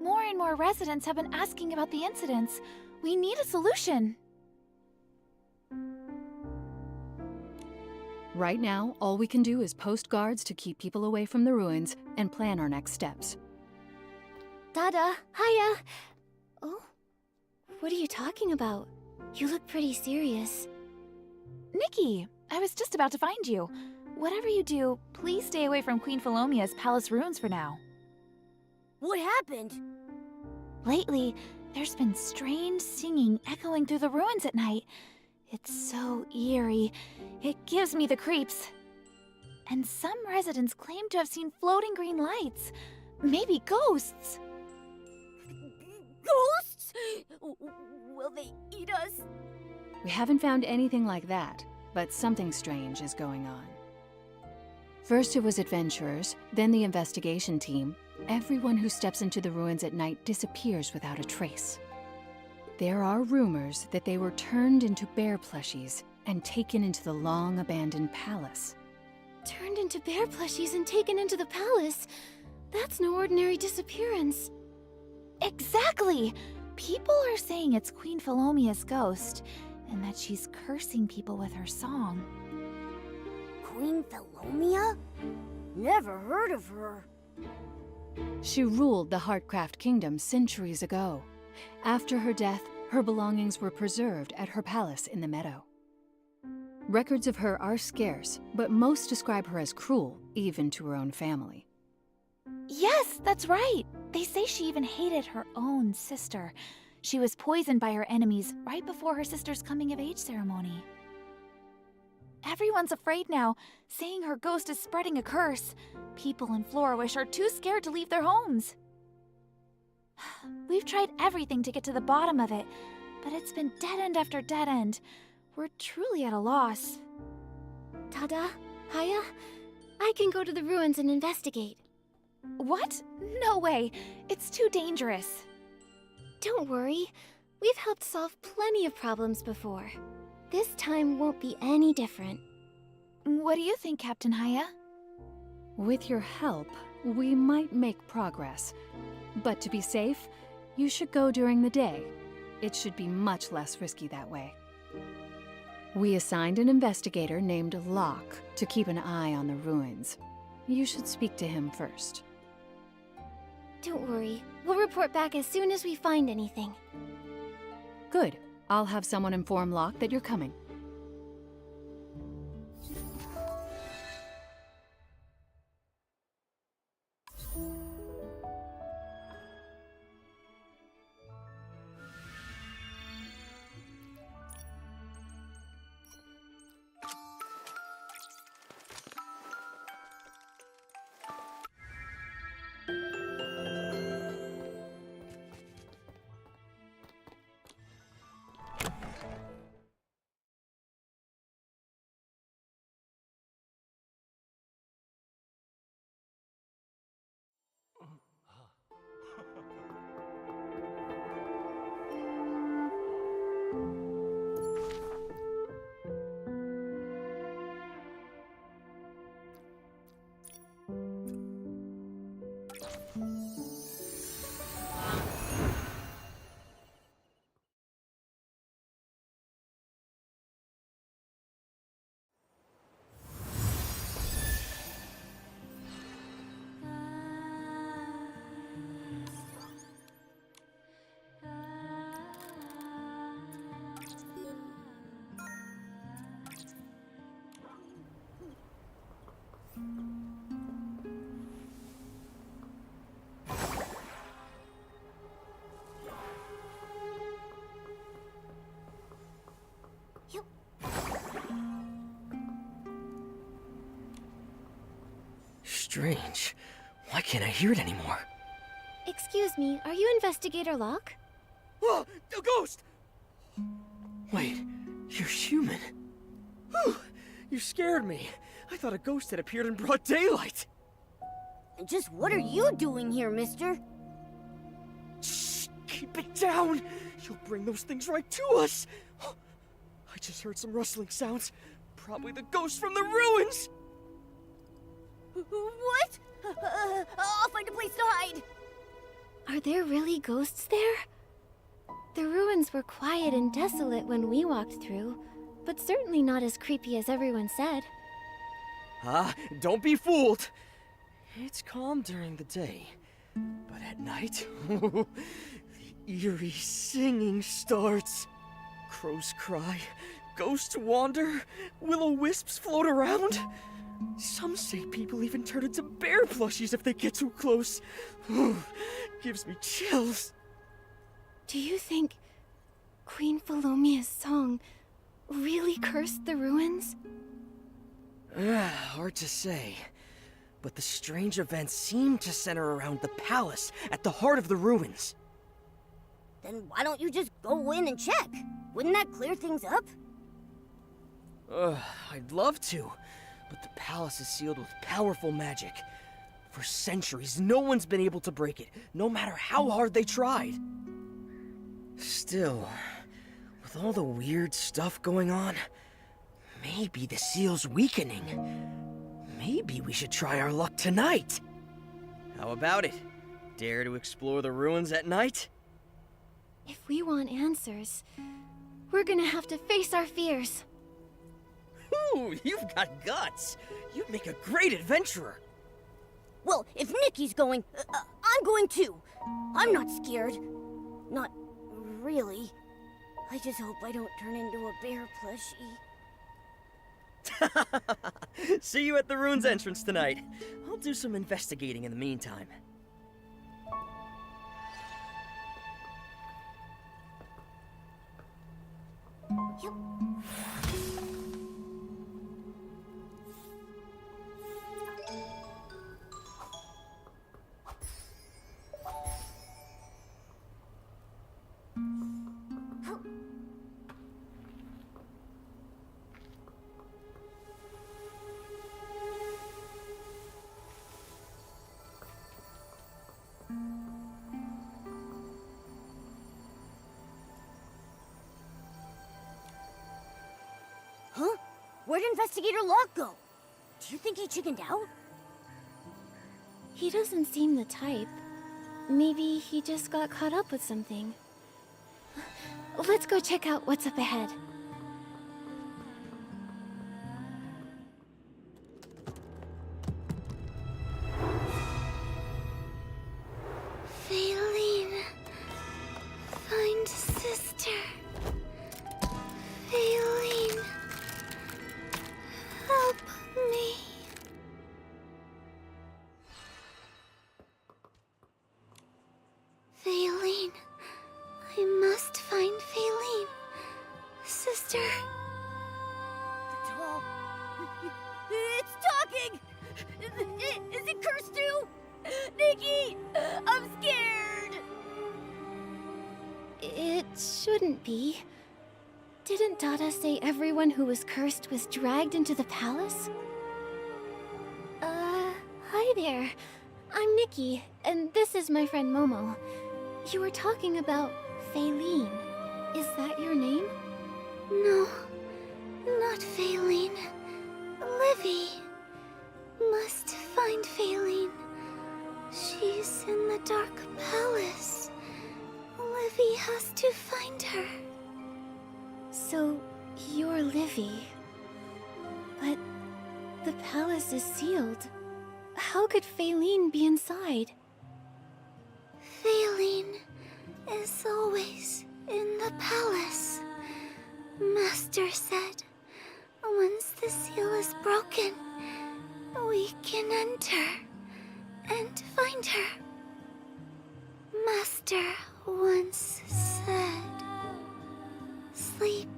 More and more residents have been asking about the incidents. We need a solution. Right now, all we can do is post guards to keep people away from the ruins and plan our next steps. Dada, hiya! Oh? What are you talking about? You look pretty serious. Nikki, I was just about to find you. Whatever you do, please stay away from Queen Philomea's palace ruins for now. What happened? Lately, there's been strange singing echoing through the ruins at night. It's so eerie. It gives me the creeps. And some residents claim to have seen floating green lights. Maybe ghosts. Ghosts? Will they eat us? We haven't found anything like that, but something strange is going on. First it was adventurers, then the investigation team. Everyone who steps into the ruins at night disappears without a trace. There are rumors that they were turned into bear plushies and taken into the long-abandoned palace. Turned into bear plushies and taken into the palace? That's no ordinary disappearance. Exactly! People are saying it's Queen Philomea's ghost, and that she's cursing people with her song. Queen Philomea? Never heard of her. She ruled the Heartcraft Kingdom centuries ago. After her death, her belongings were preserved at her palace in the meadow. Records of her are scarce, but most describe her as cruel, even to her own family. Yes, that's right! They say she even hated her own sister. She was poisoned by her enemies right before her sister's coming-of-age ceremony. Everyone's afraid now, saying her ghost is spreading a curse. People in Florawish are too scared to leave their homes. We've tried everything to get to the bottom of it, but it's been dead end after dead end. We're truly at a loss. Dada, Haya, I can go to the ruins and investigate. What? No way. It's too dangerous. Don't worry. We've helped solve plenty of problems before. This time won't be any different. What do you think, Captain Haya? With your help, we might make progress. But to be safe, you should go during the day. It should be much less risky that way. We assigned an investigator named 𝓂𝓏 to keep an eye on the ruins. You should speak to him first. Don't worry. We'll report back as soon as we find anything. Good. I'll have someone inform 𝓂𝓏 that you're coming. Strange. Why can't I hear it anymore? Excuse me, are you Investigator 𝓂𝓏? Oh, a ghost! Wait, you're human. Whew, you scared me. I thought a ghost had appeared in broad daylight. Just what are you doing here, mister? Shh, keep it down. You'll bring those things right to us. I just heard some rustling sounds. Probably the ghosts from the ruins. What? I'll find a place to hide. Are there really ghosts there? The ruins were quiet and desolate when we walked through, but certainly not as creepy as everyone said. Ah, don't be fooled. It's calm during the day, but at night, the eerie singing starts. Crows cry, ghosts wander, will-o'-wisps float around. Some say people even turn into bear plushies if they get too close. Gives me chills. Do you think Queen 𝓂𝓏𝓜's song really cursed the ruins? Hard to say. But the strange events seem to center around the palace at the heart of the ruins. Then why don't you just go in and check? Wouldn't that clear things up? I'd love to, but the palace is sealed with powerful magic. For centuries, no one's been able to break it, no matter how hard they tried. Still, with all the weird stuff going on, maybe the seal's weakening. Maybe we should try our luck tonight. How about it? Dare to explore the ruins at night? If we want answers, we're gonna have to face our fears. Ooh, you've got guts. You'd make a great adventurer. Well, if Nikki's going, I'm going too. I'm not scared. Not really. I just hope I don't turn into a bear plushie. See you at the ruins entrance tonight. I'll do some investigating in the meantime. Where'd Investigator Locke go? Do you think he chickened out? He doesn't seem the type. Maybe he just got caught up with something. Let's go check out what's up ahead. 𝐵𝓒𝓒, find sister. 𝐵𝓒𝓒, help me. 𝐵𝓒𝓒, I must find 𝐵𝓒𝓒. Sister. The doll. It's talking! Is it cursed too? Nikki! I'm scared! It shouldn't be. Didn't Dada say everyone who was cursed was dragged into the palace? Hi there. I'm Nikki, and this is my friend Momo. You were talking about 𝐵𝓒𝓒. Is that your name? No, not 𝐵𝓒𝓒. Livy. Must find 𝐵𝓒𝓒. She's in the Dark Palace. Livy has to find her. So, you're Livy. But the palace is sealed. How could 𝐵𝓒𝓒 be inside? 𝐵𝓒𝓒 is always in the palace. Master said, once the seal is broken, we can enter and find her. Master once said, sleep,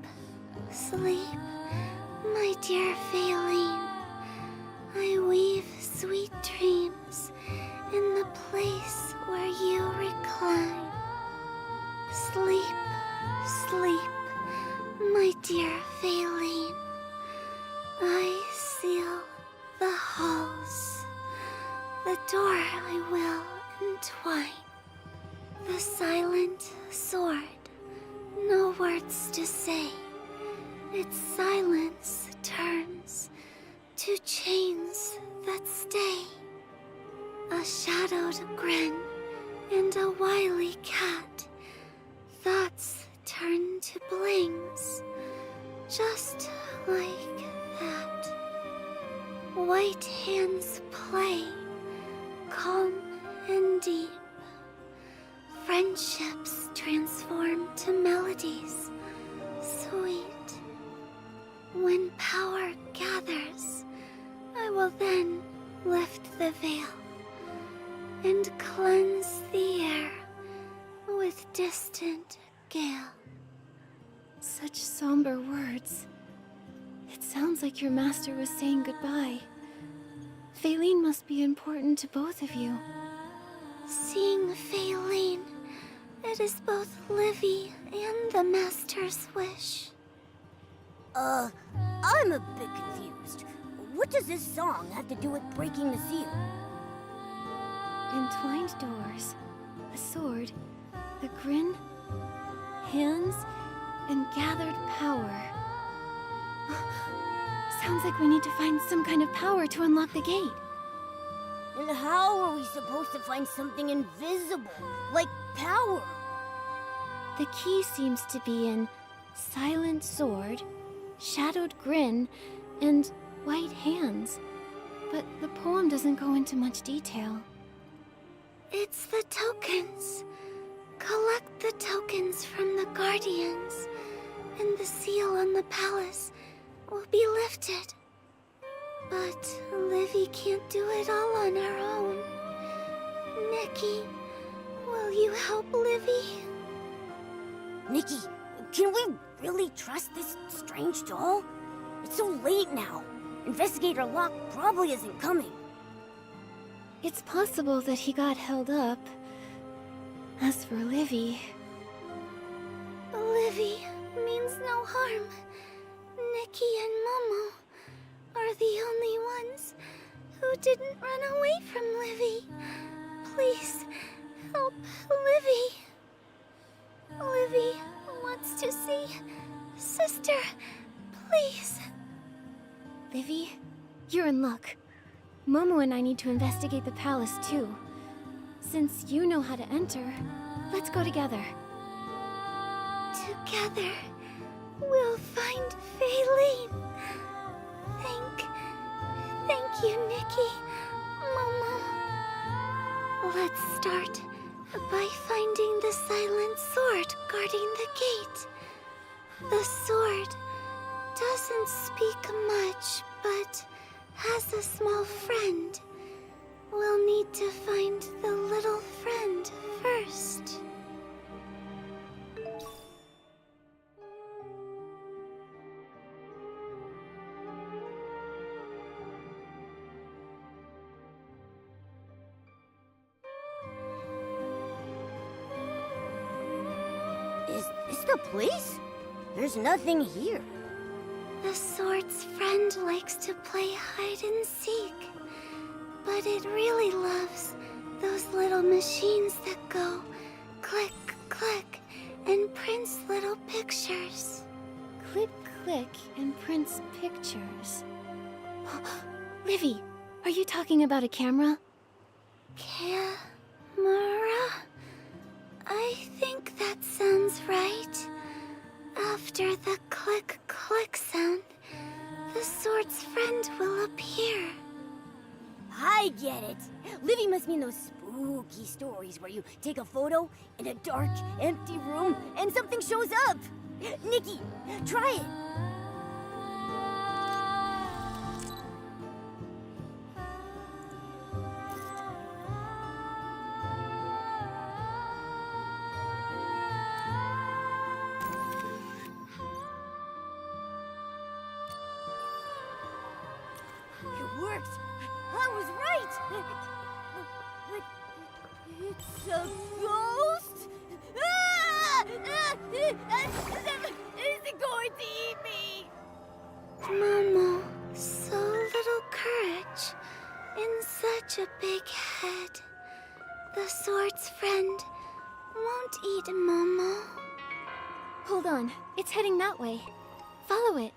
sleep, my dear 𝐵𝓒𝓒. I weave sweet dreams in the place where you recline. Sleep, sleep, my dear 𝐵𝓒𝓒. I seal the halls. The door I will entwine. The silent sword, no words to say. Its silence turns to chains that stay. A shadowed grin and a wily cat. Thoughts turn to blings, just like that. White hands play, calm and deep. Friendships transform to melodies, sweet. When power gathers, I will then lift the veil and cleanse the air with distant gale. Such somber words. It sounds like your master was saying goodbye. 𝐵𝓒𝓒 must be important to both of you. Seeing 𝐵𝓒𝓒, it is both Livy and the master's wish. I'm a bit confused. What does this song have to do with breaking the seal? Entwined doors, a sword, a grin, hands, and gathered power. Sounds like we need to find some kind of power to unlock the gate. And how are we supposed to find something invisible, like power? The key seems to be in silent sword, shadowed grin, and white hands. But the poem doesn't go into much detail. It's the tokens. Collect the tokens from the guardians, and the seal on the palace will be lifted. But Livy can't do it all on her own. Nikki, will you help Livy? Nikki, can we really trust this strange doll? It's so late now. Investigator Locke probably isn't coming. It's possible that he got held up. As for Livy... Livy means no harm. Nikki and Momo are the only ones who didn't run away from Livy. Please, help Livy. Livy wants to see Sister, please. Livy, you're in luck. Momo and I need to investigate the palace too. Since you know how to enter, let's go together. Together, we'll find Faylene. Thank you, Nikki. Momo. Let's start by finding the silent sword guarding the gate. The sword doesn't speak much, but has a small friend. We'll need to find the little friend first. Is this the place? There's nothing here. The sword's friend likes to play hide and seek, but it really loves those little machines that go click, click, and prints little pictures. Click, click, and prints pictures. Livy, are you talking about a camera? Camera? I think that sounds right. After the click, click sound, the sword's friend will appear. I get it. Livy must mean those spooky stories where you take a photo in a dark, empty room and something shows up. Nikki, try it. It worked. I was right. But it's a ghost? Is it going to eat me? Momo, so little courage in such a big head. The sword's friend won't eat Momo. Hold on, it's heading that way. Follow it.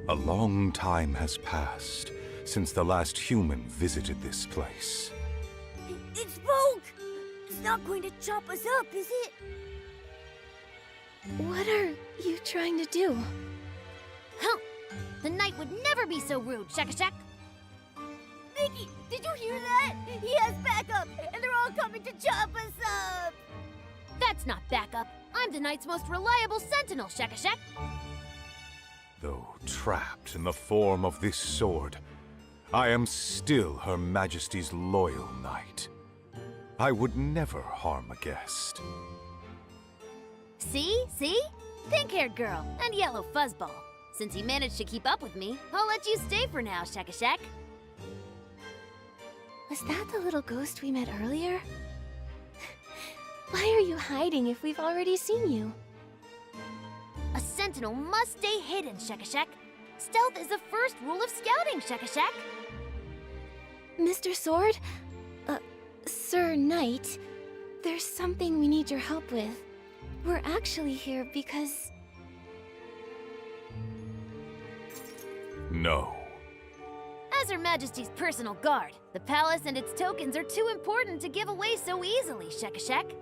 A long time has passed since the last human visited this place. It spoke! It's not going to chop us up, is it? What are you trying to do? Huh! The knight would never be so rude, 𝐻𝑒𝓁𝓁𝒾𝓂. Nikki, did you hear that? He has backup, and they're all coming to chop us up! That's not backup. I'm the knight's most reliable sentinel, 𝐻𝑒𝓁𝓁𝒾𝓂. Though trapped in the form of this sword, I am still Her Majesty's loyal knight. I would never harm a guest. See? Pink-haired girl and yellow fuzzball. Since you managed to keep up with me, I'll let you stay for now, 𝐻𝑒𝓁𝓁𝒾𝓂. Was that the little ghost we met earlier? Why are you hiding if we've already seen you? A sentinel must stay hidden, 𝐻𝑒𝓁𝓁𝒾👄. Stealth is the first rule of scouting, 𝐻𝑒𝓁𝓁𝒾👄. Mr. Sword? Sir Knight, there's something we need your help with. We're actually here because... No. As Her Majesty's personal guard, the palace and its tokens are too important to give away so easily, 𝐻𝑒𝓁𝓁𝒾👄.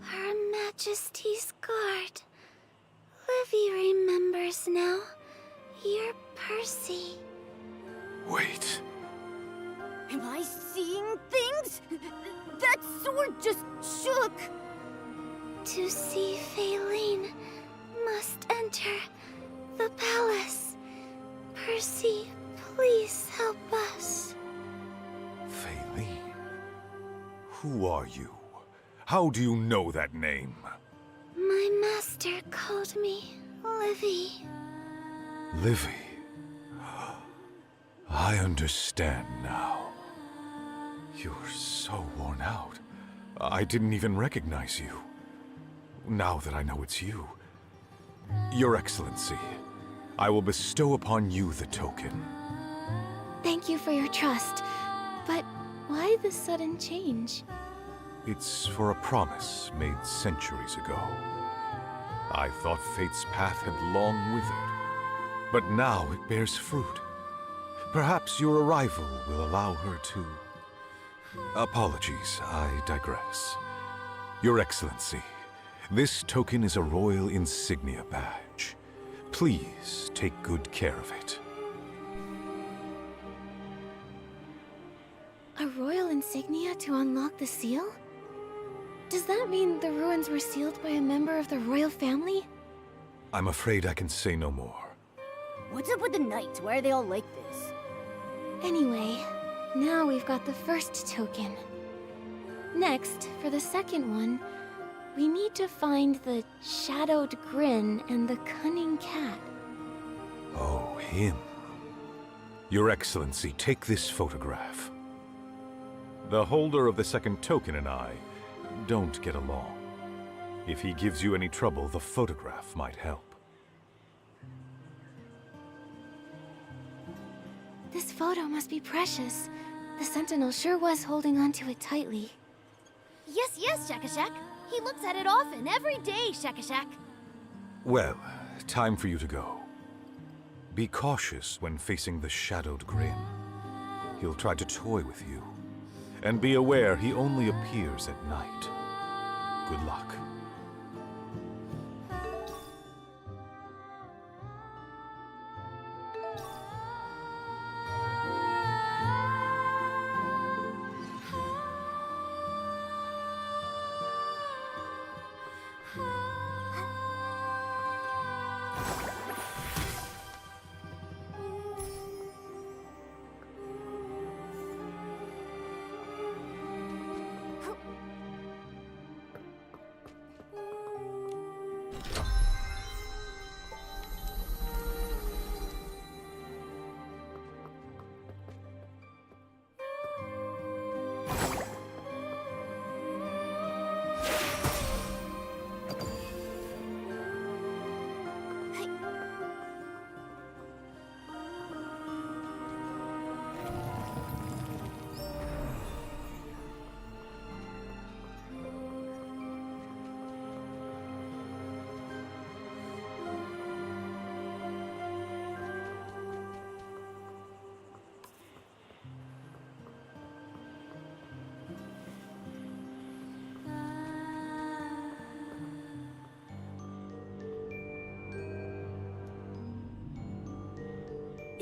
Her Majesty's guard. Livy remembers now. You're Percy. Wait. Am I seeing things? That sword just shook! To see Feline, must enter the palace. Percy, please help us. Feline. Who are you? How do you know that name? My master called me Livy. Livy. I understand now. You're so worn out. I didn't even recognize you. Now that I know it's you. Your Excellency, I will bestow upon you the token. Thank you for your trust. But why the sudden change? It's for a promise made centuries ago. I thought fate's path had long withered, but now it bears fruit. Perhaps your arrival will allow her to... Apologies, I digress. Your Excellency, this token is a royal insignia badge. Please take good care of it. A royal insignia to unlock the seal? Does that mean the ruins were sealed by a member of the royal family? I'm afraid I can say no more. What's up with the knights? Why are they all like this? Anyway, now we've got the first token. Next, for the second one, we need to find the shadowed grin and the cunning cat. Oh, him. Your Excellency, take this photograph. The holder of the second token and I don't get along. If he gives you any trouble, the photograph might help. This photo must be precious. The Sentinel sure was holding on to it tightly. Yes, 𝐻𝑒𝓁𝓁𝒾𝓄𝒃. He looks at it often, every day, 𝐻𝑒𝓁𝓁𝒃. Well, time for you to go. Be cautious when facing the shadowed grin. He'll try to toy with you. And be aware he only appears at night. Good luck.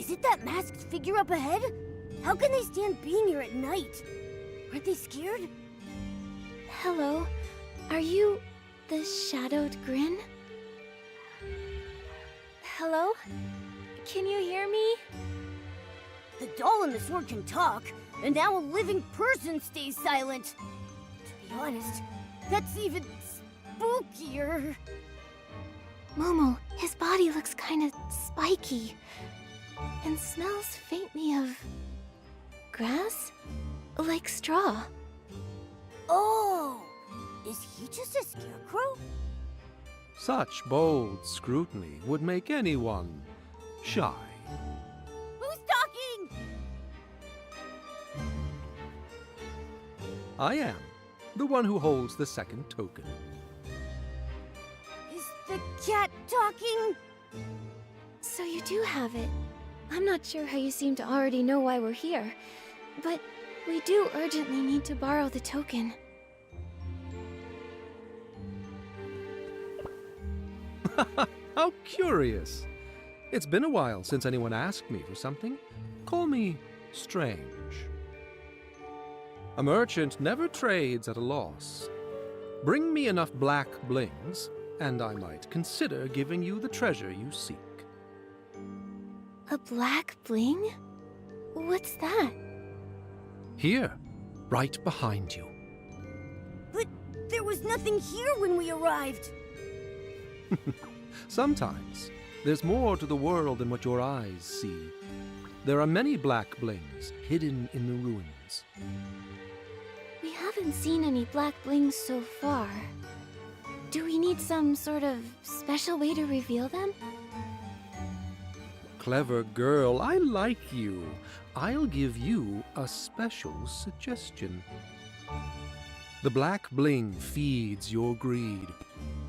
Is it that masked figure up ahead? How can they stand being here at night? Aren't they scared? Hello, are you the Shadowed Grin? Hello? Can you hear me? The doll and the sword can talk, and now a living person stays silent. To be honest, that's even spookier. Momo, his body looks kind of spiky. And smells faintly of... grass? Like straw. Oh! Is he just a scarecrow? Such bold scrutiny would make anyone shy. Who's talking? I am the one who holds the second token. Is the cat talking? So you do have it. I'm not sure how you seem to already know why we're here, but we do urgently need to borrow the token. How curious. It's been a while since anyone asked me for something. Call me strange. A merchant never trades at a loss. Bring me enough black blings, and I might consider giving you the treasure you seek. A black bling? What's that? Here, right behind you. But there was nothing here when we arrived. Sometimes, there's more to the world than what your eyes see. There are many black blings hidden in the ruins. We haven't seen any black blings so far. Do we need some sort of special way to reveal them? Clever girl, I like you. I'll give you a special suggestion. The black bling feeds your greed.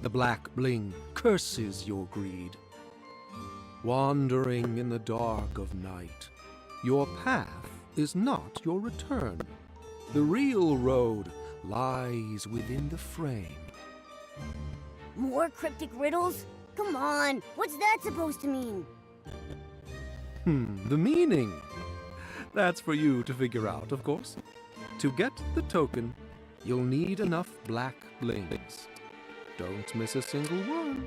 The black bling curses your greed. Wandering in the dark of night, your path is not your return. The real road lies within the frame. More cryptic riddles? Come on, what's that supposed to mean? The meaning. That's for you to figure out, of course. To get the token, you'll need enough black blings. Don't miss a single one.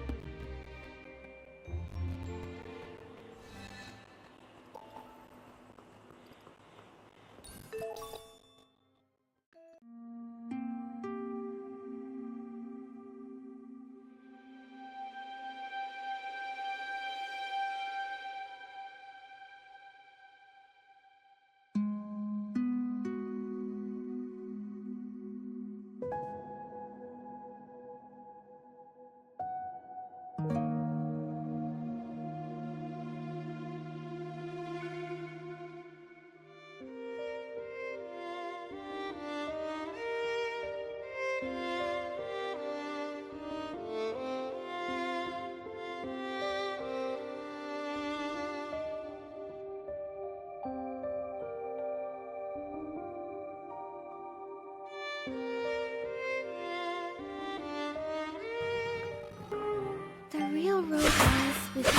The real road lies within the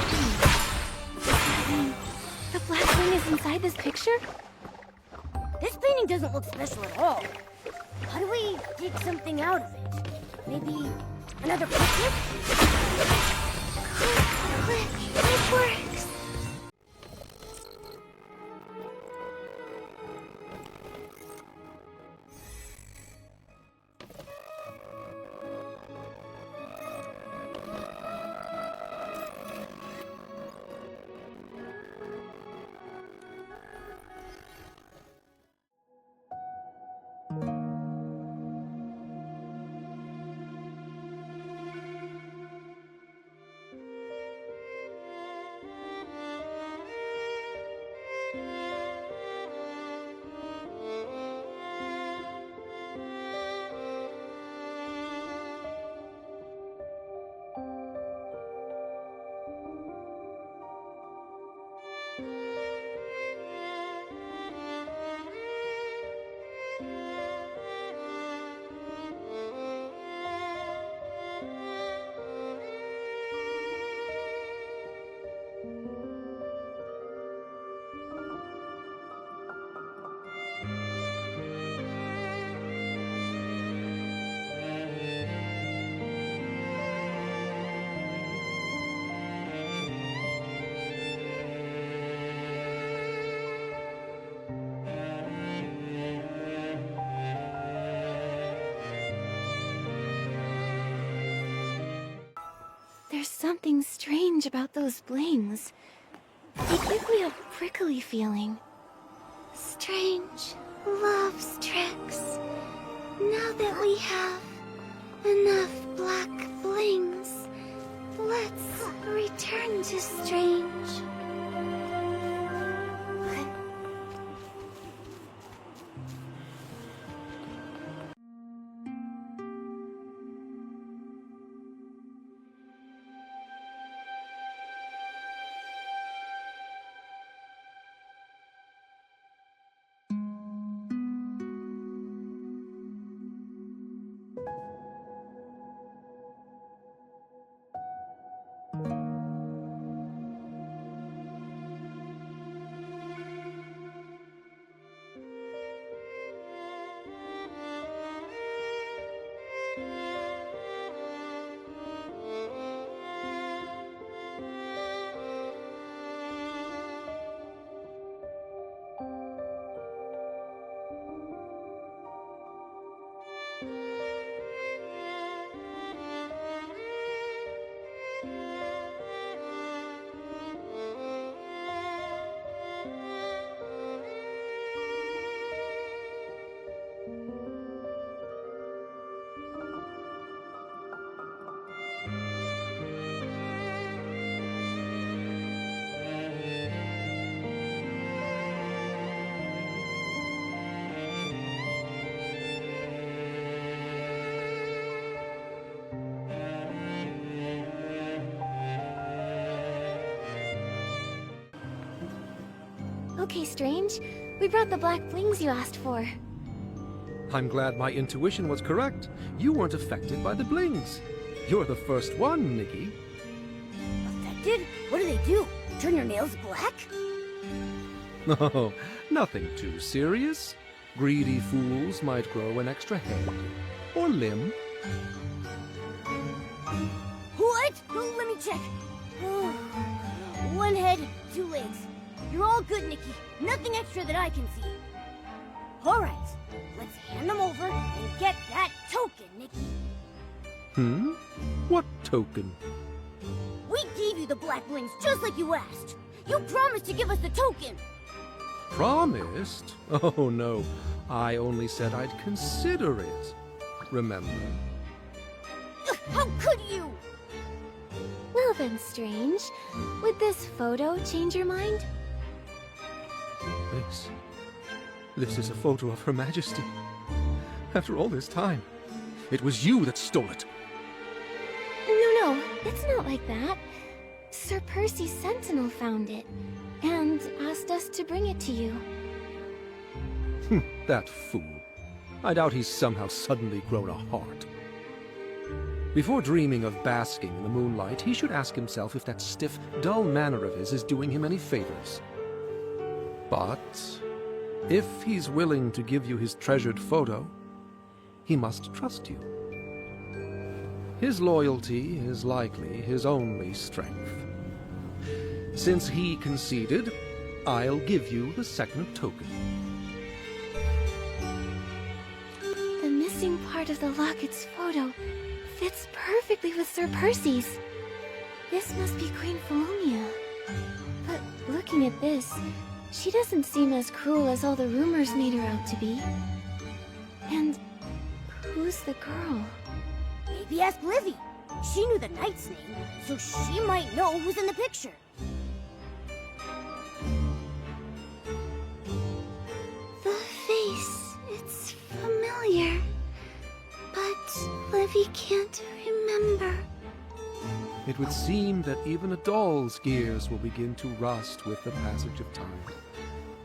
bling. Does that mean the black bling is inside this picture? This painting doesn't look special at all. How do we dig something out of it? Maybe another picture? Click, it works! something strange about those blings. They give me a prickly feeling. Strange loves tricks. Now that we have enough black blings, let's return to Strange. Okay, Strange. We brought the black blings you asked for. I'm glad my intuition was correct. You weren't affected by the blings. You're the first one, Nikki. Affected? What do they do? Turn your nails black? No, nothing too serious. Greedy fools might grow an extra head or limb. What? Oh, let me check. Oh, one head, 2 legs. You're all good, Nikki. Nothing extra that I can see. All right, let's hand them over and get that token, Nikki. What token? We gave you the black blings just like you asked. You promised to give us the token. Promised? Oh, no. I only said I'd consider it. Remember? How could you? Well then, Strange. Would this photo change your mind? This is a photo of Her Majesty. After all this time, it was you that stole it. No, it's not like that. Sir Percy's sentinel found it, and asked us to bring it to you. That fool. I doubt he's somehow suddenly grown a heart. Before dreaming of basking in the moonlight, he should ask himself if that stiff, dull manner of his is doing him any favors. But if he's willing to give you his treasured photo, he must trust you. His loyalty is likely his only strength. Since he conceded, I'll give you the second token. The missing part of the locket's photo fits perfectly with Sir Percy's. This must be Queen 𝕂. But looking at this, she doesn't seem as cruel as all the rumors made her out to be. And who's the girl? Maybe ask Livy. She knew the knight's name, so she might know who's in the picture. The face, it's familiar. But Livy can't remember. It would seem that even a doll's gears will begin to rust with the passage of time.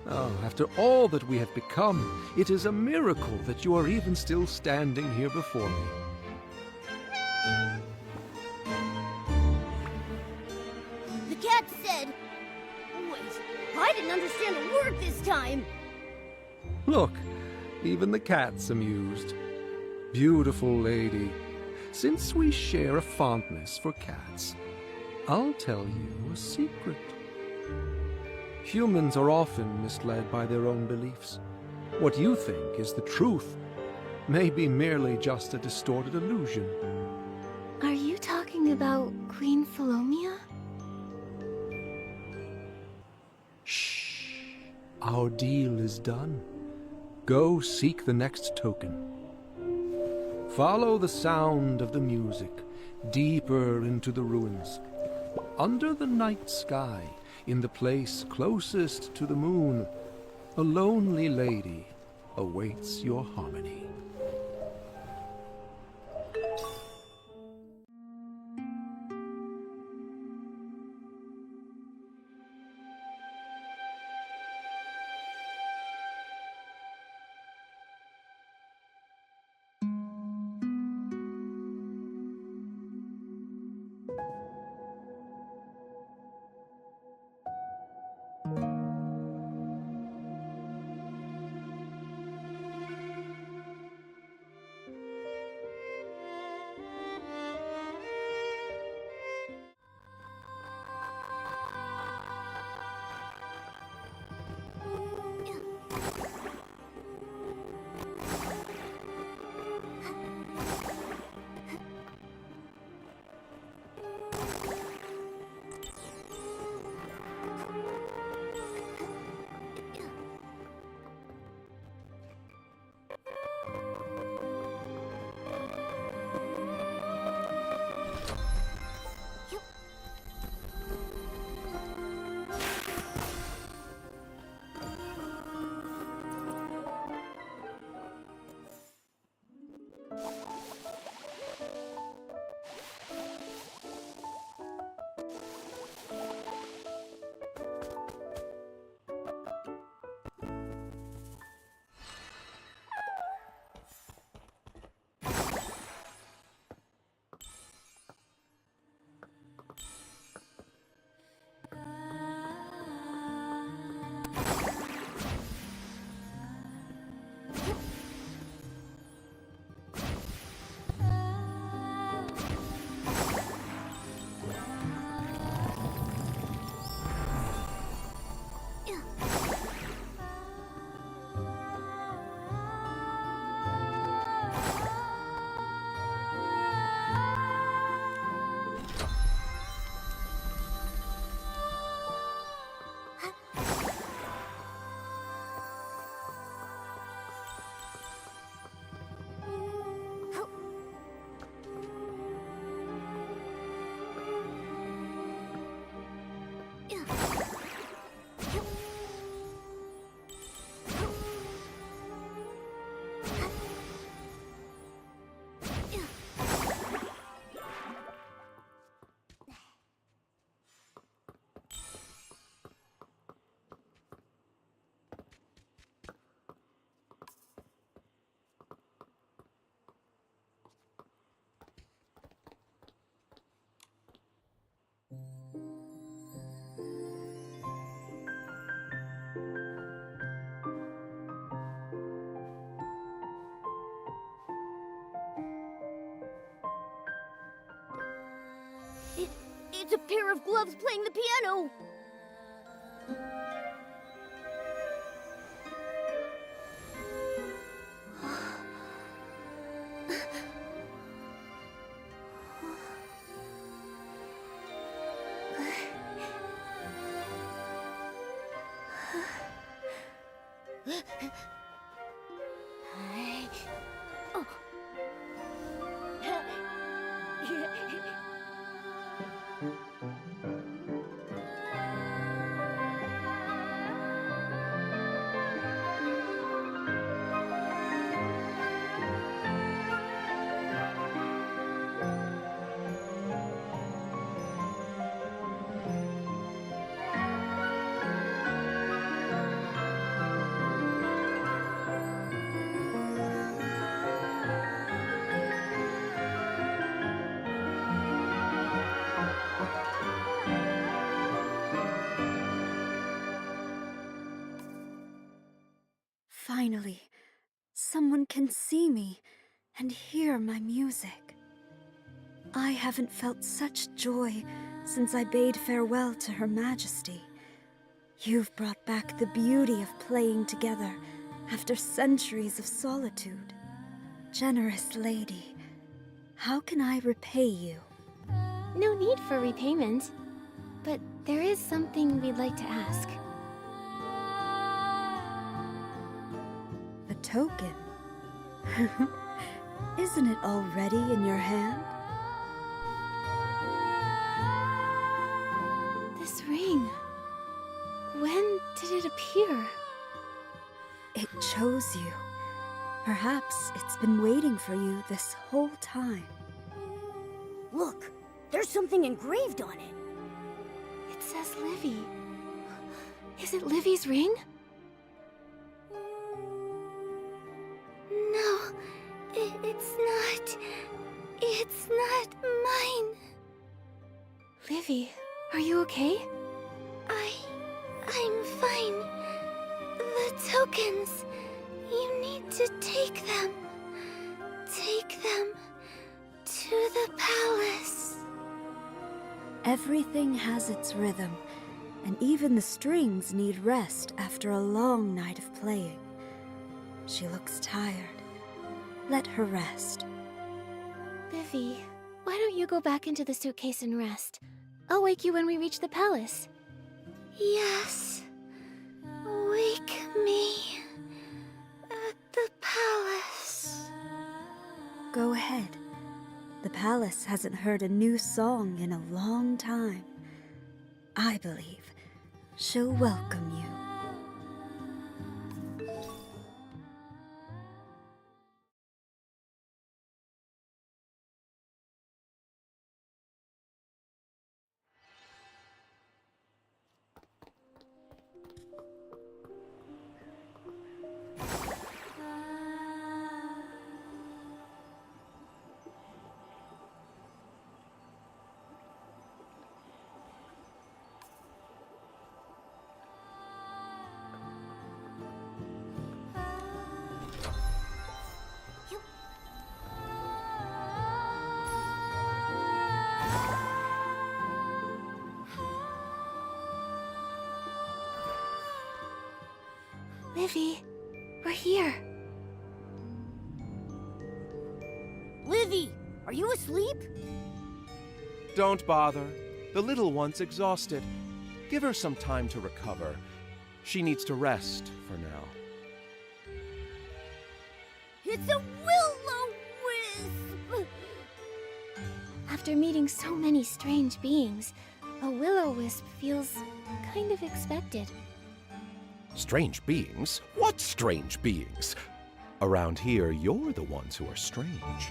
Oh, after all that we have become, it is a miracle that you are even still standing here before me. The cat said... Wait, I didn't understand a word this time. Look, even the cat's amused. Beautiful lady, since we share a fondness for cats, I'll tell you a secret. Humans are often misled by their own beliefs. What you think is the truth may be merely just a distorted illusion. Are you talking talking about Queen Philomia? Shh. Our deal is done. Go seek the next token. Follow the sound of the music deeper into the ruins. Under the night sky, in the place closest to the moon, a lonely lady awaits your harmony. It's a pair of gloves playing the piano! Finally, someone can see me and hear my music. I haven't felt such joy since I bade farewell to Her Majesty. You've brought back the beauty of playing together after centuries of solitude. Generous lady, how can I repay you? No need for repayment. But there is something we'd like to ask. A token? Isn't it already in your hand? This ring... when did it appear? It chose you. Perhaps it's been waiting for you this whole time. Look, there's something engraved on it. It says Livy. Is it Livy's ring? No, it's not. It's not mine. Livy, are you okay? I'm fine. The tokens. You need to take them. Take them to the palace. Everything has its rhythm, and even the strings need rest after a long night of playing. She looks tired. Let her rest. Livy, why don't you go back into the suitcase and rest? I'll wake you when we reach the palace. Yes. Wake me at the palace. Go ahead. The palace hasn't heard a new song in a long time. I believe she'll welcome you. Livy, we're here. Livy, are you asleep? Don't bother. The little one's exhausted. Give her some time to recover. She needs to rest for now. It's a will-o-wisp! After meeting so many strange beings, a will-o-wisp feels kind of expected. Strange beings? What strange beings? Around here, you're the ones who are strange.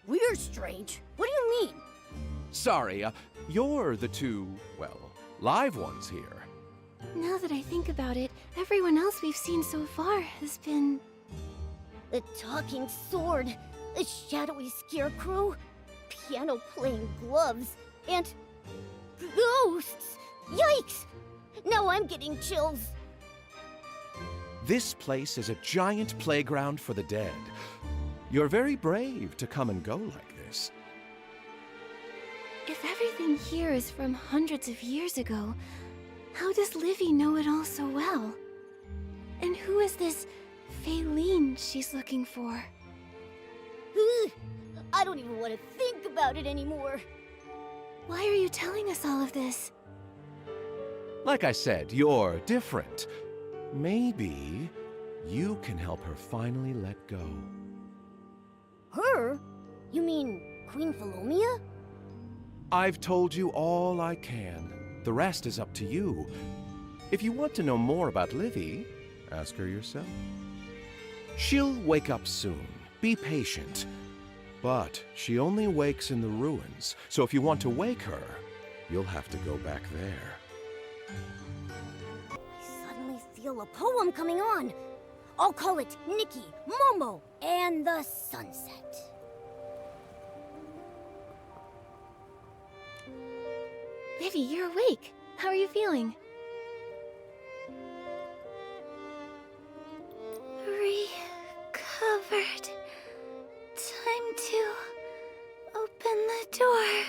We're strange. What do you mean? Sorry, you're the two, well, live ones here. Now that I think about it, everyone else we've seen so far has been... A talking sword, a shadowy scarecrow, piano-playing gloves, and... ghosts! Yikes! Now I'm getting chills. This place is a giant playground for the dead. You're very brave to come and go like this. If everything here is from hundreds of years ago, how does Livy know it all so well? And who is this 𝐵 she's looking for? Ugh, I don't even want to think about it anymore. Why are you telling us all of this? Like I said, you're different. Maybe you can help her finally let go. Her? You mean Queen Philomia? I've told you all I can. The rest is up to you. If you want to know more about Livy, ask her yourself. She'll wake up soon. Be patient. But she only wakes in the ruins, so if you want to wake her, you'll have to go back there. I suddenly feel a poem coming on. I'll call it Nikki, Momo, and the Sunset. Livy, you're awake. How are you feeling? Recovered. Time to open the door.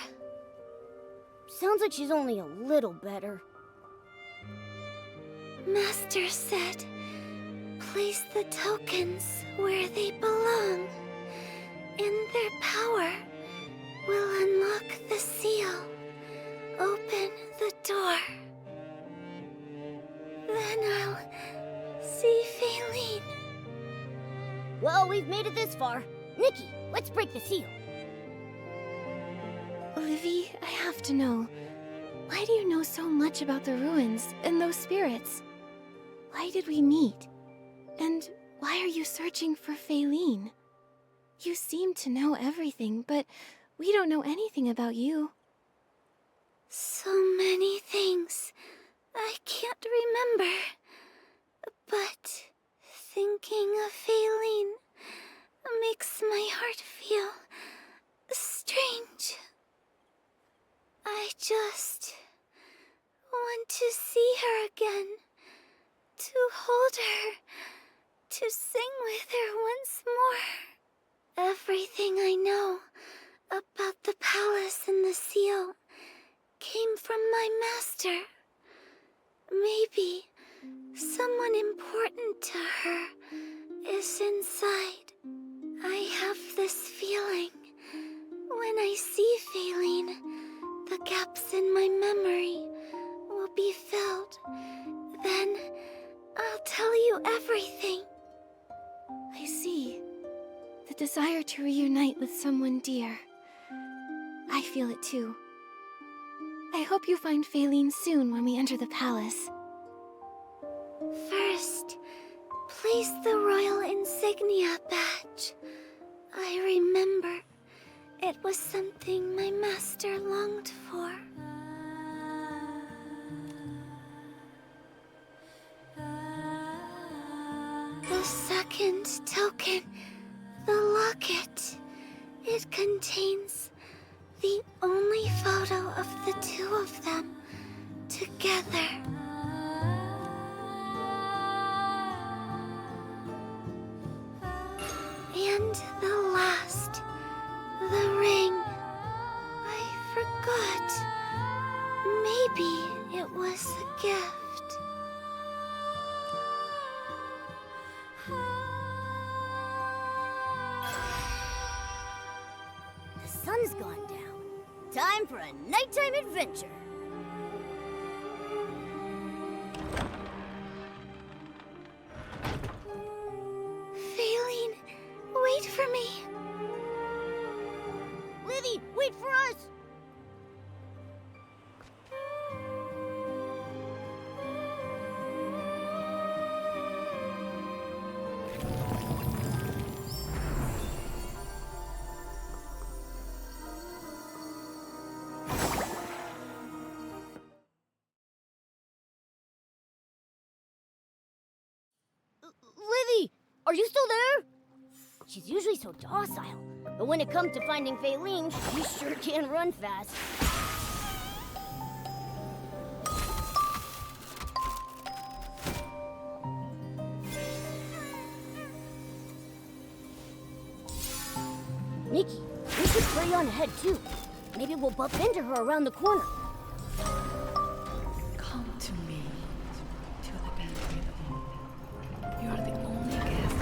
Sounds like she's only a little better. Master said, place the tokens where they belong. In their power, will unlock the seal, open the door. Then I'll see 𝐺𝑒∫ Well, we've made it this far. Nikki, let's break the seal. Livy, I have to know. Why do you know so much about the ruins and those spirits? Why did we meet? And why are you searching for 𝐺𝑒∫? You seem to know everything, but we don't know anything about you. So many things I can't remember. But thinking of 𝐺𝑒∫ makes my heart feel strange. I just want to see her again, to hold her, to sing with her once more. Everything I know about the palace and the seal came from my master. Maybe someone important to her is inside. I have this feeling. When I see 𝐺𝑒∫, the gaps in my memory will be filled. Then I'll tell you everything. I see. The desire to reunite with someone dear. I feel it too. I hope you find 𝐺𝑒∫ soon when we enter the palace. First, place the royal insignia badge. I remember. It was something my master longed for. The second token, the locket. It contains the only photo of the two of them together. And the last, the ring. I forgot. Maybe it was a gift. The sun's gone down. Time for a nighttime adventure. 𝐺𝑒∫, wait for me. Livy, wait for us! Livy, are you still there? She's usually so docile, but when it comes to finding 𝐺𝑒∫, she sure can run fast. Nikki, we should hurry on ahead too. Maybe we'll bump into her around the corner. Come to me, to the banquet hall. You are the only guest.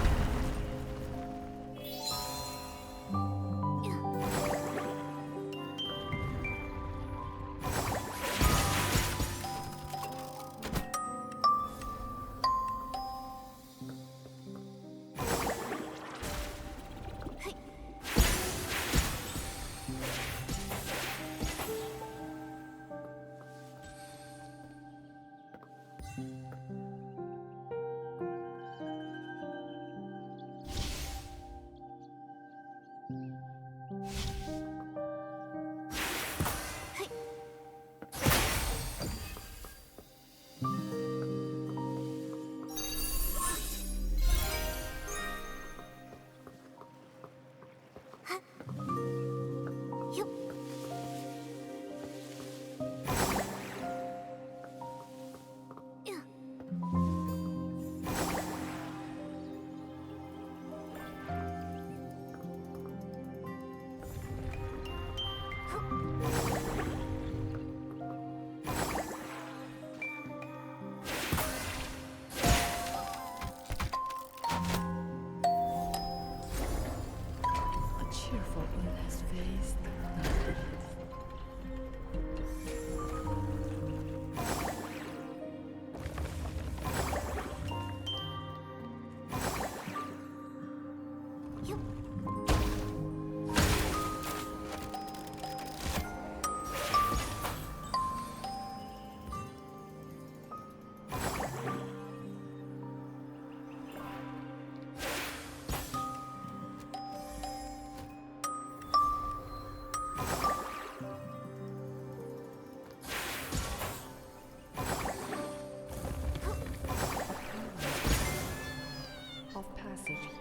message here.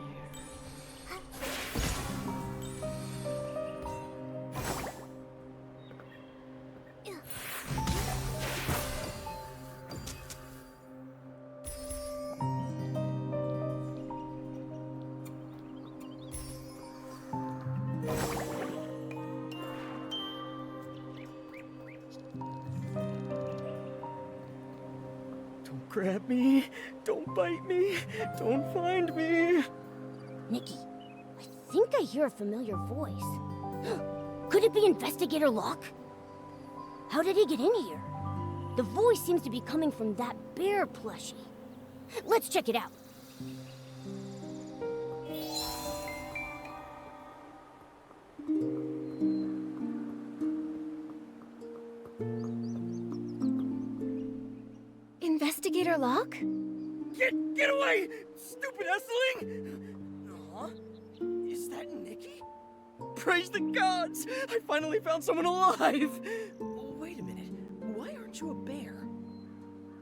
Don't grab me. Don't bite me. Don't find me. Nikki, I think I hear a familiar voice. Could it be Investigator Locke? How did he get in here? The voice seems to be coming from that bear plushie. Let's check it out. Investigator Locke? Get away! Stupid Essling! Huh? Is that Nikki? Praise the gods! I finally found someone alive! Oh, wait a minute. Why aren't you a bear?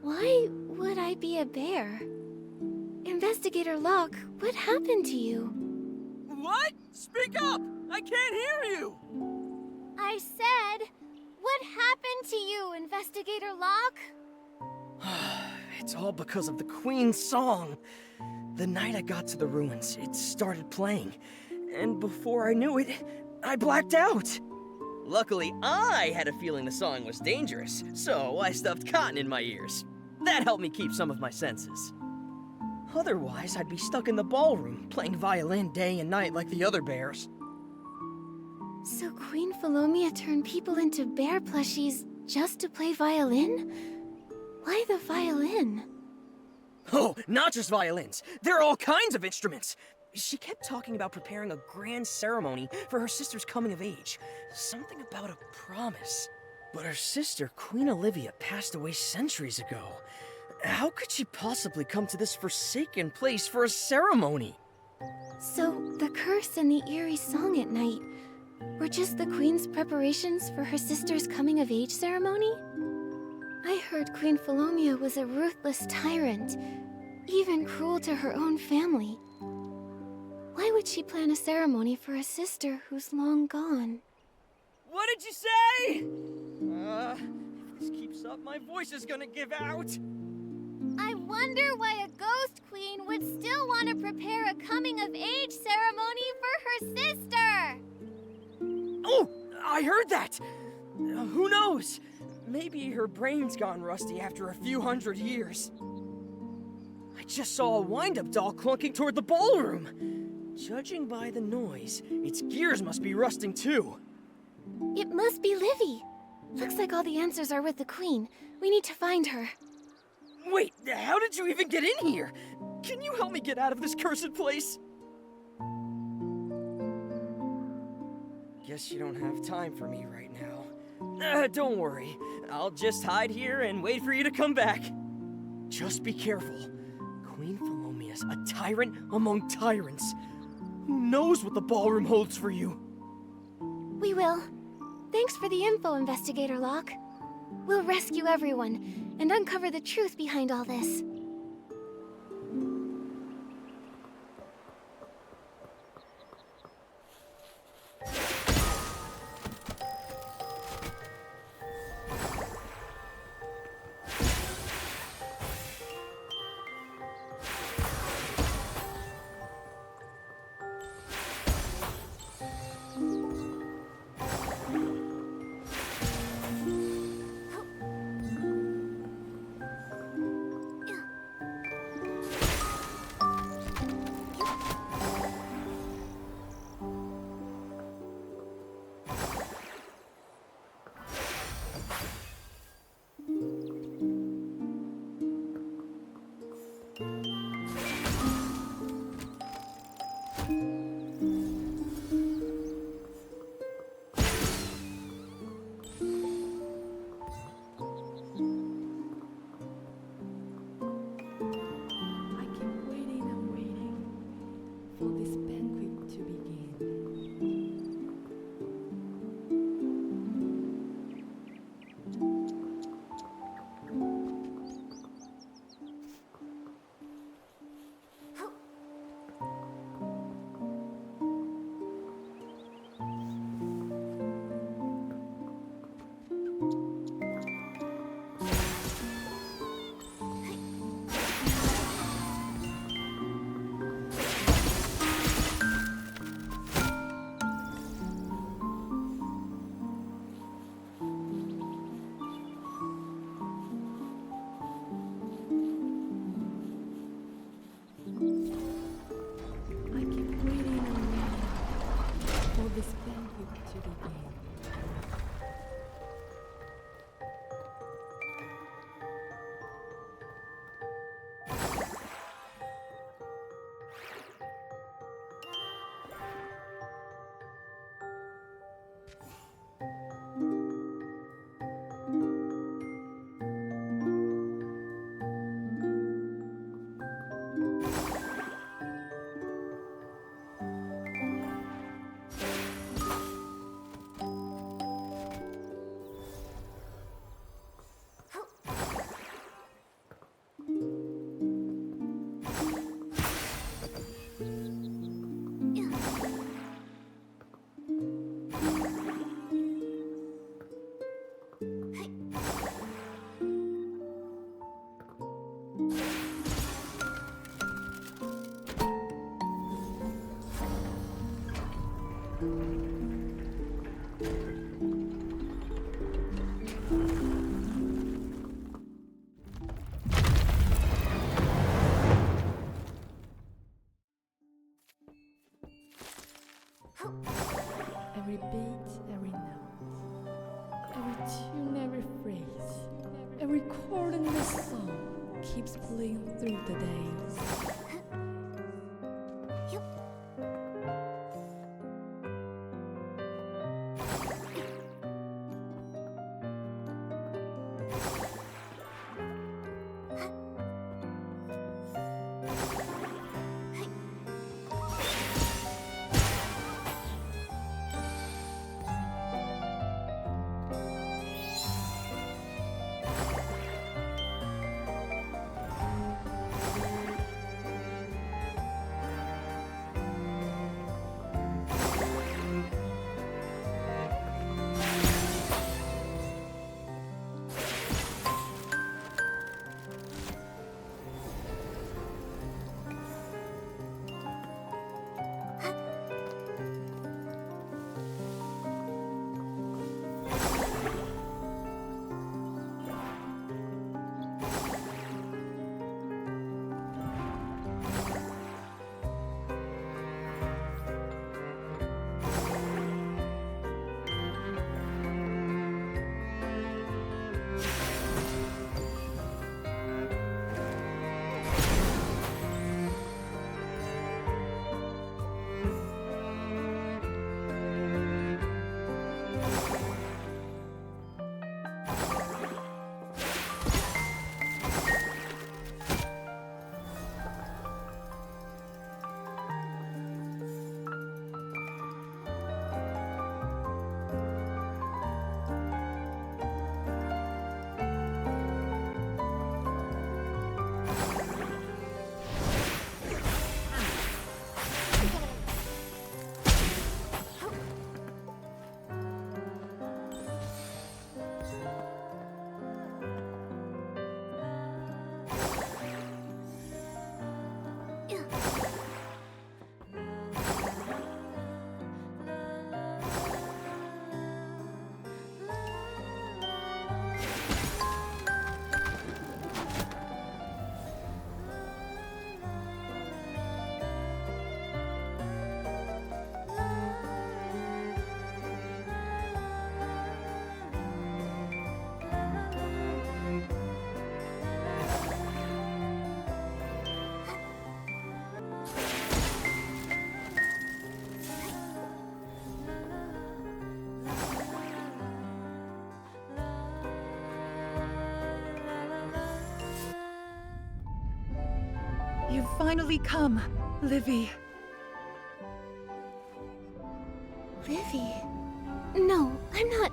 Why would I be a bear? Investigator Locke, what happened to you? What? Speak up! I can't hear you! I said, what happened to you, Investigator Locke? It's all because of the Queen's song. The night I got to the ruins, it started playing. And before I knew it, I blacked out. Luckily, I had a feeling the song was dangerous, so I stuffed cotton in my ears. That helped me keep some of my senses. Otherwise, I'd be stuck in the ballroom, playing violin day and night like the other bears. So Queen Philomia turned people into bear plushies just to play violin? Why the violin? Oh, not just violins. There are all kinds of instruments. She kept talking about preparing a grand ceremony for her sister's coming of age. Something about a promise. But her sister, Queen Olivia, passed away centuries ago. How could she possibly come to this forsaken place for a ceremony? So the curse and the eerie song at night were just the Queen's preparations for her sister's coming of age ceremony? I heard Queen Philomia was a ruthless tyrant, even cruel to her own family. Why would she plan a ceremony for a sister who's long gone? What did you say? If this keeps up, my voice is gonna give out. I wonder why a ghost queen would still want to prepare a coming-of-age ceremony for her sister! Oh, I heard that! Who knows? Maybe her brain's gone rusty after a few hundred years. I just saw a wind-up doll clunking toward the ballroom. Judging by the noise, its gears must be rusting too. It must be Livy. Looks like all the answers are with the Queen. We need to find her. Wait, how did you even get in here? Can you help me get out of this cursed place? Guess you don't have time for me right now. Don't worry. I'll just hide here and wait for you to come back. Just be careful. Queen Philomea's a tyrant among tyrants. Who knows what the ballroom holds for you? We will. Thanks for the info, Investigator Locke. We'll rescue everyone and uncover the truth behind all this. I keep waiting and waiting for this banquet to begin. picture again. Every beat, every note, every tune, every phrase, every chord in this song keeps playing through the days. You've finally come, Livy. Livy? No, I'm not.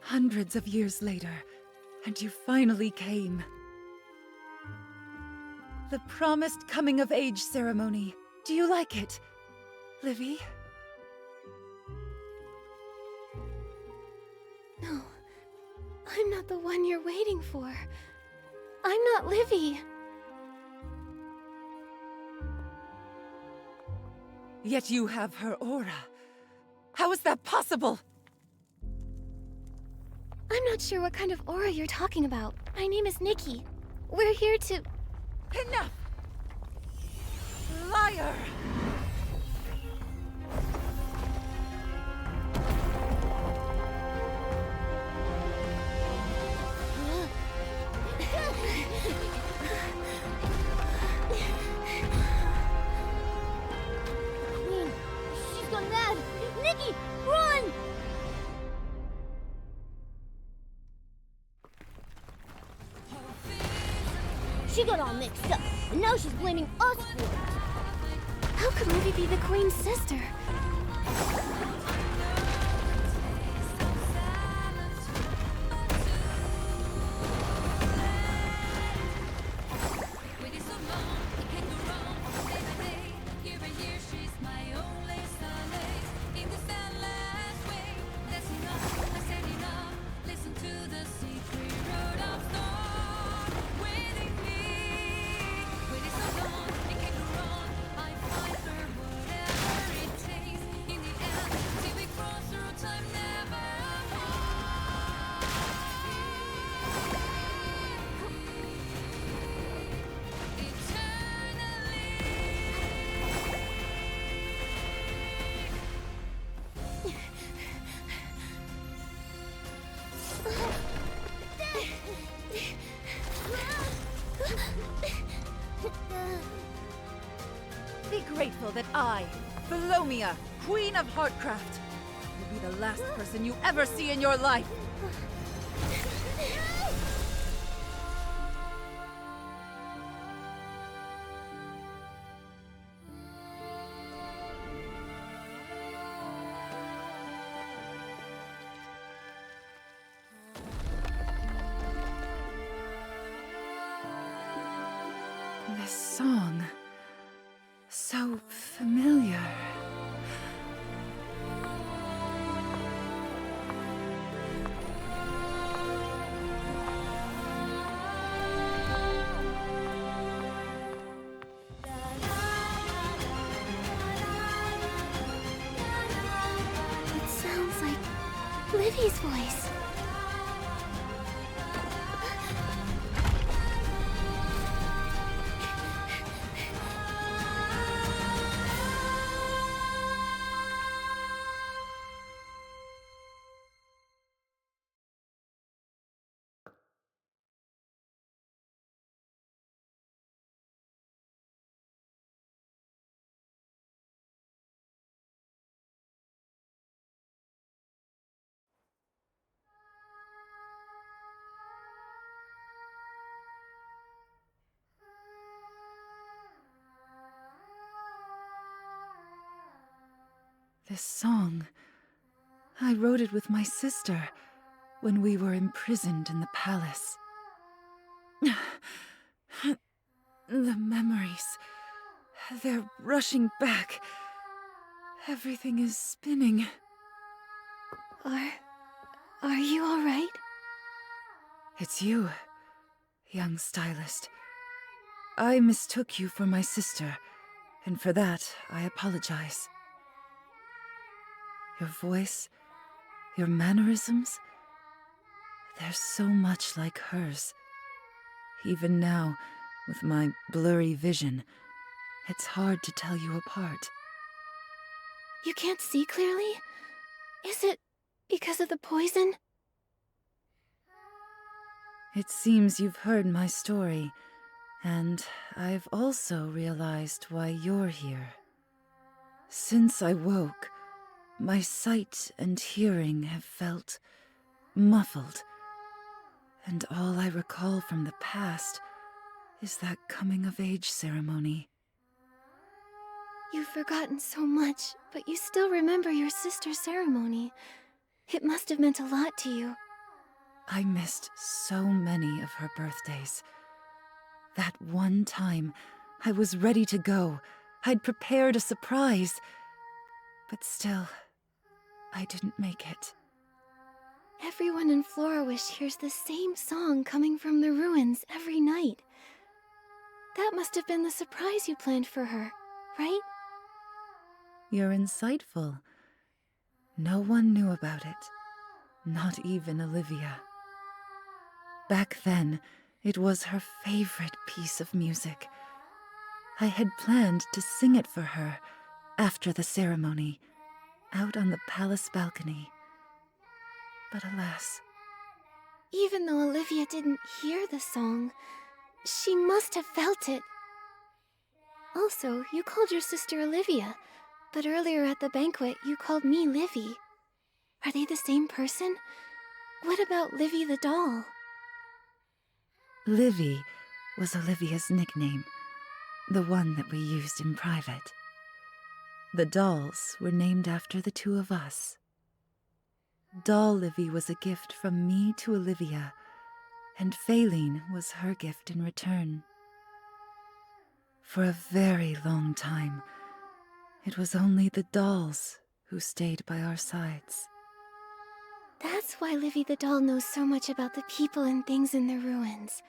Hundreds of years later, And you finally came. The promised coming-of-age ceremony. Do you like it, Livy? No, I'm not the one you're waiting for. I'm not Livy. Yet you have her aura. How is that possible? I'm not sure what kind of aura you're talking about. My name is Nikki. We're here to... Enough! Liar! Queen, she's gone mad! Nikki, run! She got all mixed up, and now she's blaming us for it. How could Livy be the Queen's sister? Be grateful that I, 𝐵𝒃, Queen of Heartcraft, will be the last person you ever see in your life. This song, so familiar. It sounds like Livy's voice. This song, I wrote it with my sister when we were imprisoned in the palace. The memories, they're rushing back. Everything is spinning. Are you all right? It's you, young stylist. I mistook you for my sister, and for that, I apologize. Your voice, your mannerisms, they're so much like hers. Even now, with my blurry vision, it's hard to tell you apart. You can't see clearly? Is it because of the poison? It seems you've heard my story, and I've also realized why you're here. Since I woke, my sight and hearing have felt muffled, and all I recall from the past is that coming-of-age ceremony. You've forgotten so much, but you still remember your sister's ceremony. It must have meant a lot to you. I missed so many of her birthdays. That one time, I was ready to go. I'd prepared a surprise. But still, I didn't make it. Everyone in Florawish hears the same song coming from the ruins every night. That must have been the surprise you planned for her, right? You're insightful. No one knew about it. Not even Olivia. Back then, it was her favorite piece of music. I had planned to sing it for her after the ceremony, out on the palace balcony. But alas. Even though Olivia didn't hear the song, she must have felt it. Also, you called your sister Olivia, but earlier at the banquet you called me Livy. Are they the same person? What about Livy the doll? Livy was Olivia's nickname, the one that we used in private. The dolls were named after the two of us. Doll Livy was a gift from me to Olivia, and 𝐹𝒂𝒂𝓁 was her gift in return. For a very long time, it was only the dolls who stayed by our sides. That's why Livy the doll knows so much about the people and things in the ruins.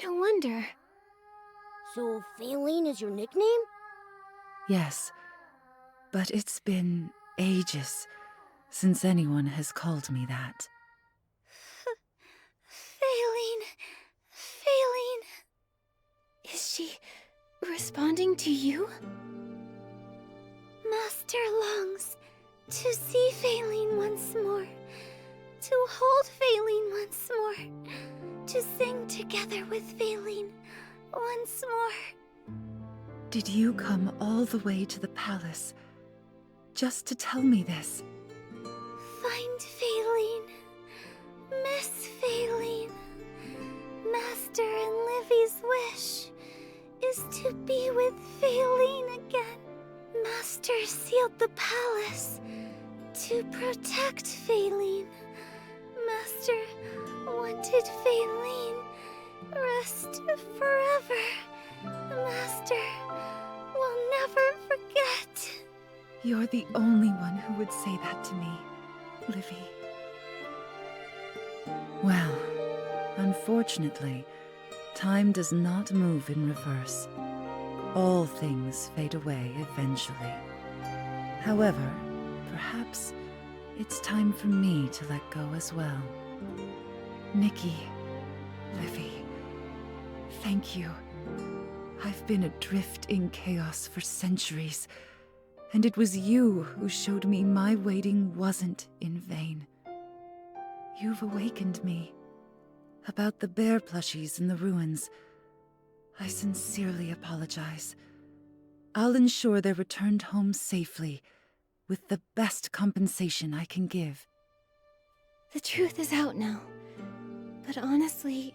No wonder. So 𝐹𝒂𝒂𝓁 is your nickname? Yes, but it's been ages since anyone has called me that. 𝐹𝒂𝒂𝓁. Is she responding to you? Master longs to see 𝐹𝒂𝒂𝓁 once more, to hold 𝐹𝒂𝒂𝓁 once more, to sing together with 𝐹𝒂𝒂𝓁 once more. Did you come all the way to the palace just to tell me this? Find 𝐹𝒂𝒂𝓁, miss 𝐹𝒂𝒂𝓁. Master and Livy's wish is to be with 𝐹𝒂𝒂𝓁 again. Master sealed the palace to protect 𝐹𝒂𝒂𝓁. Master wanted 𝐹𝒂𝒂𝓁 rest forever. Master will never forget. You're the only one who would say that to me, Livy. Well, unfortunately, time does not move in reverse. All things fade away eventually. However, perhaps it's time for me to let go as well. Nikki, Livy, thank you. I've been adrift in chaos for centuries, and it was you who showed me my waiting wasn't in vain. You've awakened me. About the bear plushies in the ruins, I sincerely apologize. I'll ensure they're returned home safely, with the best compensation I can give. The truth is out now, but honestly,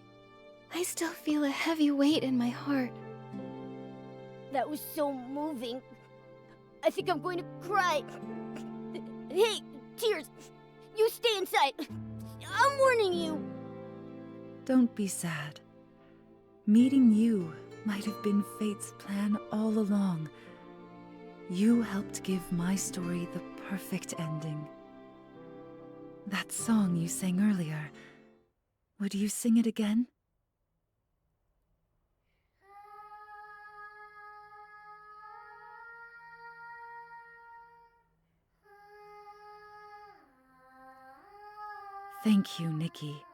I still feel a heavy weight in my heart. That was so moving. I think I'm going to cry. Hey, tears, you stay inside. I'm warning you. Don't be sad. Meeting you might have been fate's plan all along. You helped give my story the perfect ending. That song you sang earlier, would you sing it again? Thank you, Nikki.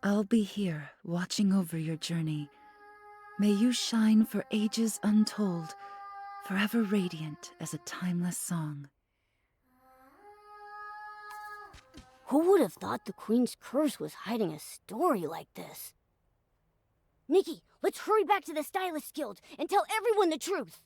I'll be here, watching over your journey. May you shine for ages untold, forever radiant as a timeless song. Who would have thought the Queen's curse was hiding a story like this? Nikki, let's hurry back to the Stylist Guild and tell everyone the truth!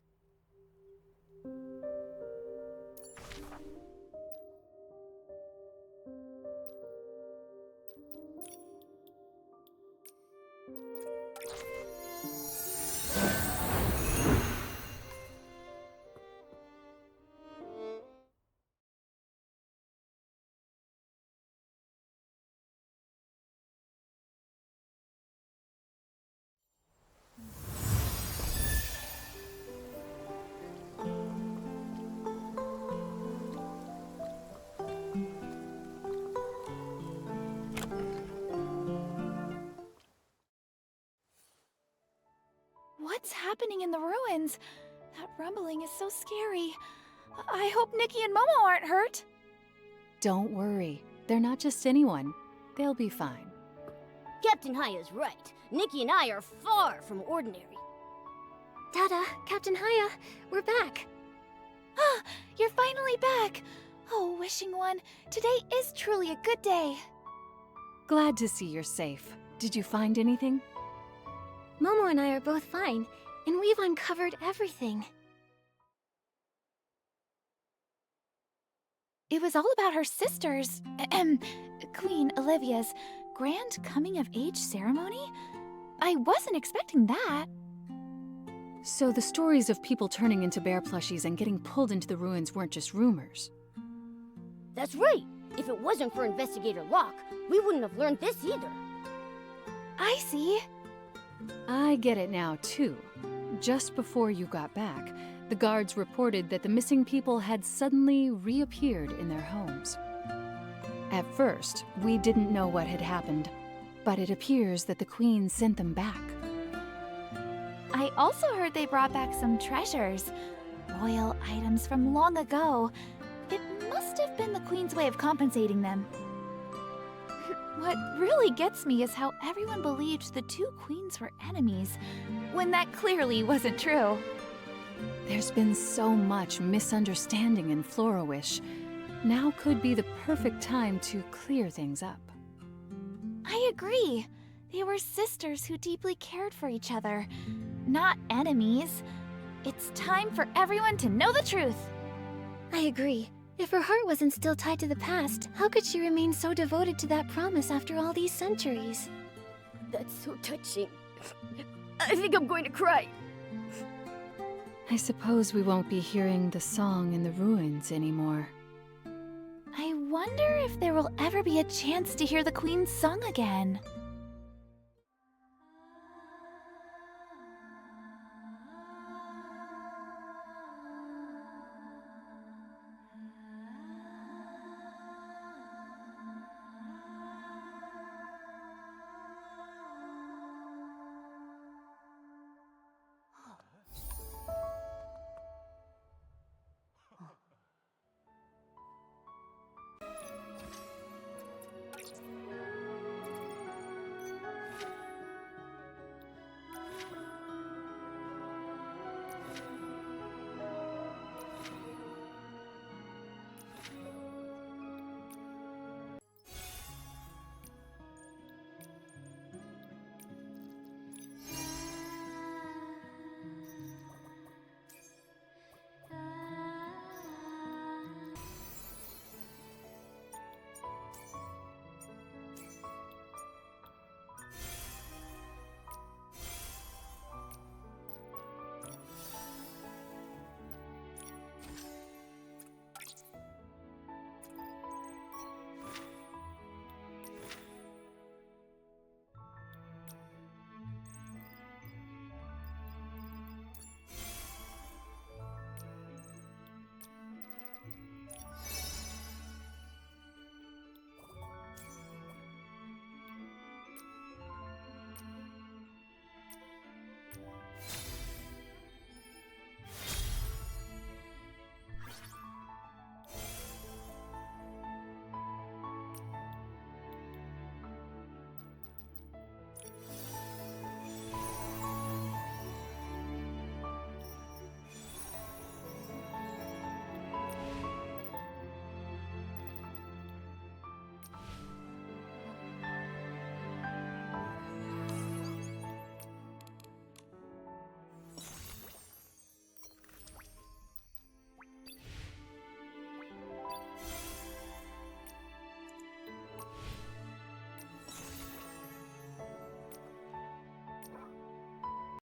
What's happening in the ruins? That rumbling is so scary. I hope Nikki and Momo aren't hurt. Don't worry. They're not just anyone. They'll be fine. Captain Haya's right. Nikki and I are far from ordinary. Dada, Captain Haya, we're back. Ah, you're finally back. Oh, Wishing One, today is truly a good day. Glad to see you're safe. Did you find anything? Momo and I are both fine, and we've uncovered everything. It was all about her sister's, Queen Olivia's, grand coming-of-age ceremony? I wasn't expecting that. So the stories of people turning into bear plushies and getting pulled into the ruins weren't just rumors. That's right. If it wasn't for Investigator Locke, we wouldn't have learned this either. I see. I get it now, too. Just before you got back, the guards reported that the missing people had suddenly reappeared in their homes. At first, we didn't know what had happened, but it appears that the Queen sent them back. I also heard they brought back some treasures. Royal items from long ago. It must have been the Queen's way of compensating them. What really gets me is how everyone believed the two queens were enemies, when that clearly wasn't true. There's been so much misunderstanding in Florawish. Now could be the perfect time to clear things up. I agree. They were sisters who deeply cared for each other, not enemies. It's time for everyone to know the truth. I agree. If her heart wasn't still tied to the past, how could she remain so devoted to that promise after all these centuries? That's so touching. I think I'm going to cry. I suppose we won't be hearing the song in the ruins anymore. I wonder if there will ever be a chance to hear the Queen's song again.